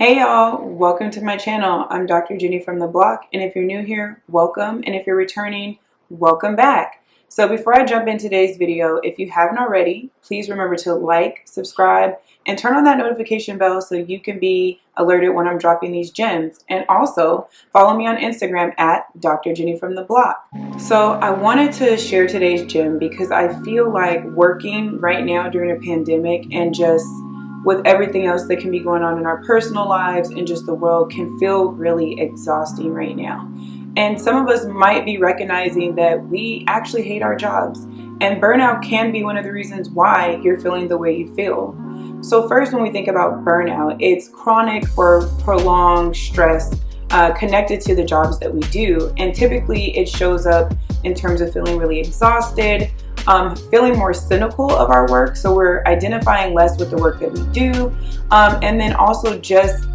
Hey y'all, welcome to my channel. I'm Dr. Jenny from the block, and if you're new here, welcome, and if you're returning, welcome back. So before I jump in today's video, if you haven't already, please remember to like, subscribe, and turn on that notification bell so you can be alerted when I'm dropping these gems. And also follow me on Instagram at Dr. Jenny from the block. So I wanted to share today's gem because I feel like working right now during a pandemic and just with everything else that can be going on in our personal lives and just the world can feel really exhausting right now. And some of us might be recognizing that we actually hate our jobs, and burnout can be one of the reasons why you're feeling the way you feel. So first, when we think about burnout, it's chronic or prolonged stress connected to the jobs that we do, and typically it shows up in terms of feeling really exhausted, feeling more cynical of our work, so we're identifying less with the work that we do, and then also just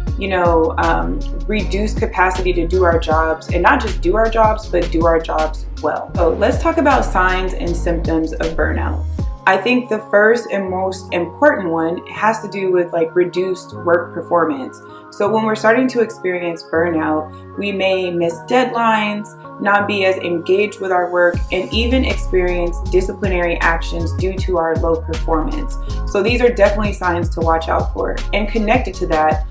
reduced capacity to do our jobs, and not just do our jobs, but do our jobs well. So let's talk about signs and symptoms of burnout. I think the first and most important one has to do with reduced work performance. So when we're starting to experience burnout, we may miss deadlines, not be as engaged with our work, and even experience disciplinary actions due to our low performance. So these are definitely signs to watch out for. And connected to that,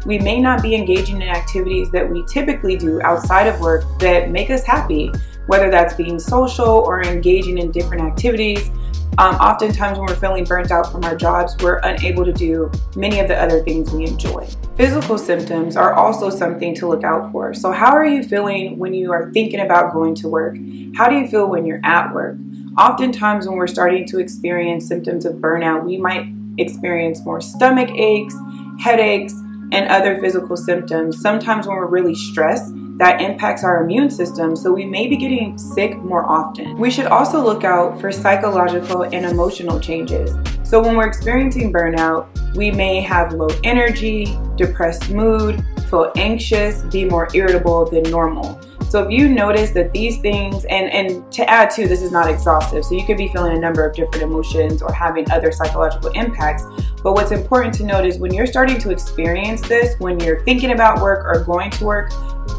we may not be engaging in activities that we typically do outside of work that make us happy, whether that's being social or engaging in different activities. Oftentimes when we're feeling burnt out from our jobs, we're unable to do many of the other things we enjoy. Physical symptoms are also something to look out for. So how are you feeling when you are thinking about going to work? How do you feel when you're at work? Oftentimes when we're starting to experience symptoms of burnout, we might experience more stomach aches, headaches, and other physical symptoms. Sometimes when we're really stressed, that impacts our immune system, so we may be getting sick more often. We should also look out for psychological and emotional changes. So when we're experiencing burnout, we may have low energy, depressed mood, feel anxious, be more irritable than normal. So if you notice that these things, and to add to, this is not exhaustive, so you could be feeling a number of different emotions or having other psychological impacts, but what's important to note is when you're starting to experience this, when you're thinking about work or going to work,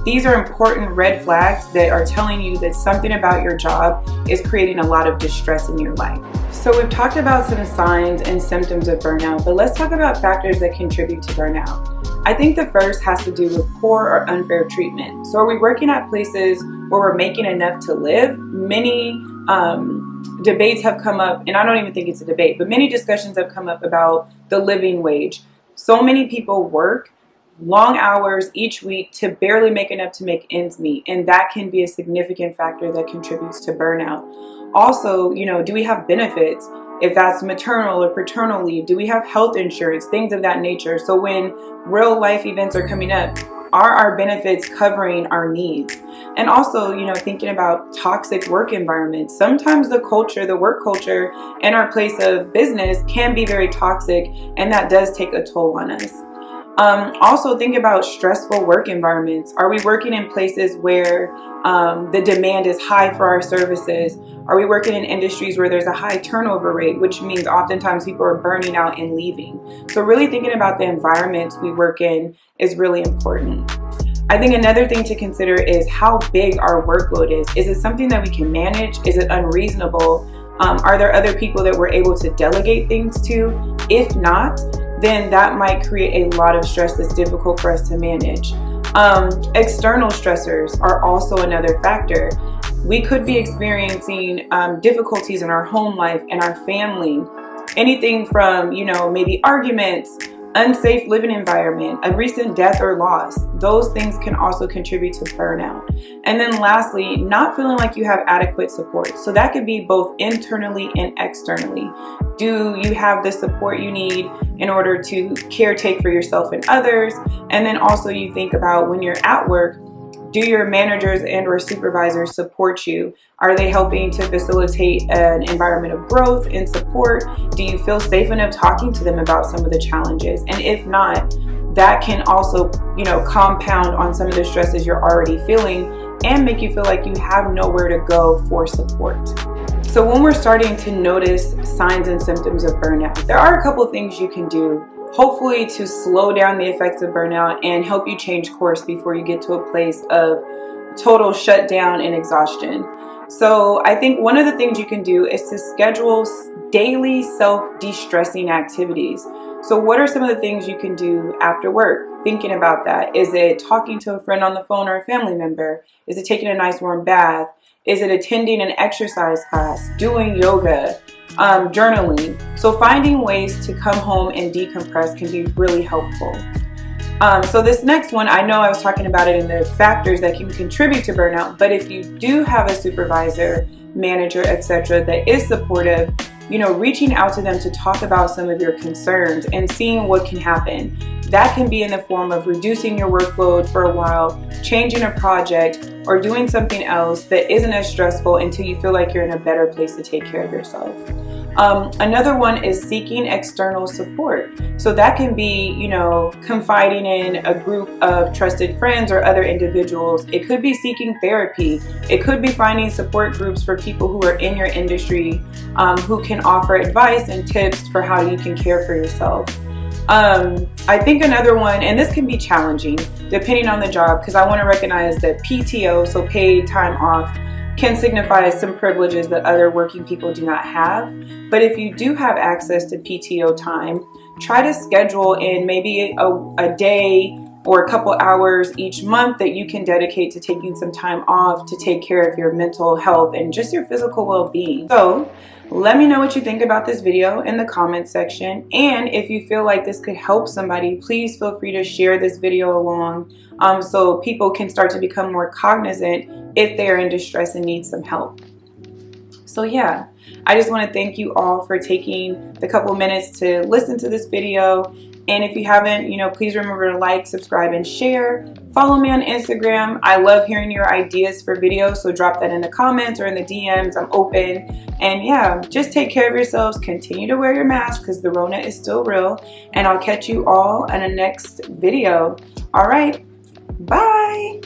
these are important red flags that are telling you that something about your job is creating a lot of distress in your life. So we've talked about some signs and symptoms of burnout, but let's talk about factors that contribute to burnout. I think the first has to do with poor or unfair treatment. So are we working at places where we're making enough to live? Many debates have come up, and I don't even think it's a debate, but many discussions have come up about the living wage. So many people work long hours each week to barely make enough to make ends meet, and that can be a significant factor that contributes to burnout. Also, do we have benefits? If that's maternal or paternal leave, do we have health insurance, things of that nature? So when real life events are coming up, are our benefits covering our needs? And also, thinking about toxic work environments. Sometimes the work culture in our place of business can be very toxic, and that does take a toll on us. Also think about stressful work environments. Are we working in places where the demand is high for our services? Are we working in industries where there's a high turnover rate, which means oftentimes people are burning out and leaving? So really thinking about the environments we work in is really important. I think another thing to consider is how big our workload is. Is it something that we can manage? Is it unreasonable? Are there other people that we're able to delegate things to? If not, then that might create a lot of stress that's difficult for us to manage. External stressors are also another factor. We could be experiencing difficulties in our home life and our family. Anything from, maybe arguments, unsafe living environment, a recent death or loss. Those things can also contribute to burnout. And then lastly, not feeling like you have adequate support. So that could be both internally and externally. Do you have the support you need in order to caretake for yourself and others? And then also you think about when you're at work, do your managers and or supervisors support you? Are they helping to facilitate an environment of growth and support? Do you feel safe enough talking to them about some of the challenges? And if not, that can also, compound on some of the stresses you're already feeling and make you feel like you have nowhere to go for support. So when we're starting to notice signs and symptoms of burnout, there are a couple things you can do hopefully to slow down the effects of burnout and help you change course before you get to a place of total shutdown and exhaustion. So I think one of the things you can do is to schedule daily self-de-stressing activities. So what are some of the things you can do after work? Thinking about that. Is it talking to a friend on the phone or a family member? Is it taking a nice warm bath? Is it attending an exercise class? Doing yoga? Journaling? So finding ways to come home and decompress can be really helpful. So this next one, I know I was talking about it in the factors that can contribute to burnout, but if you do have a supervisor, manager, etc. that is supportive, reaching out to them to talk about some of your concerns and seeing what can happen. That can be in the form of reducing your workload for a while, changing a project, or doing something else that isn't as stressful until you feel like you're in a better place to take care of yourself. Another one is seeking external support. So that can be, confiding in a group of trusted friends or other individuals. It could be seeking therapy. It could be finding support groups for people who are in your industry, who can offer advice and tips for how you can care for yourself. I think another one, and this can be challenging depending on the job, because I want to recognize that PTO, so paid time off, can signify some privileges that other working people do not have. But if you do have access to PTO time, try to schedule in maybe a day or a couple hours each month that you can dedicate to taking some time off to take care of your mental health and just your physical well-being. So let me know what you think about this video in the comments section. And if you feel like this could help somebody, please feel free to share this video along so people can start to become more cognizant if they are in distress and need some help. So yeah, I just want to thank you all for taking the couple minutes to listen to this video. And if you haven't, please remember to like, subscribe, and share. Follow me on Instagram. I love hearing your ideas for videos, so drop that in the comments or in the DMs. I'm open. And yeah, just take care of yourselves. Continue to wear your mask because the Rona is still real. And I'll catch you all in the next video. All right, bye.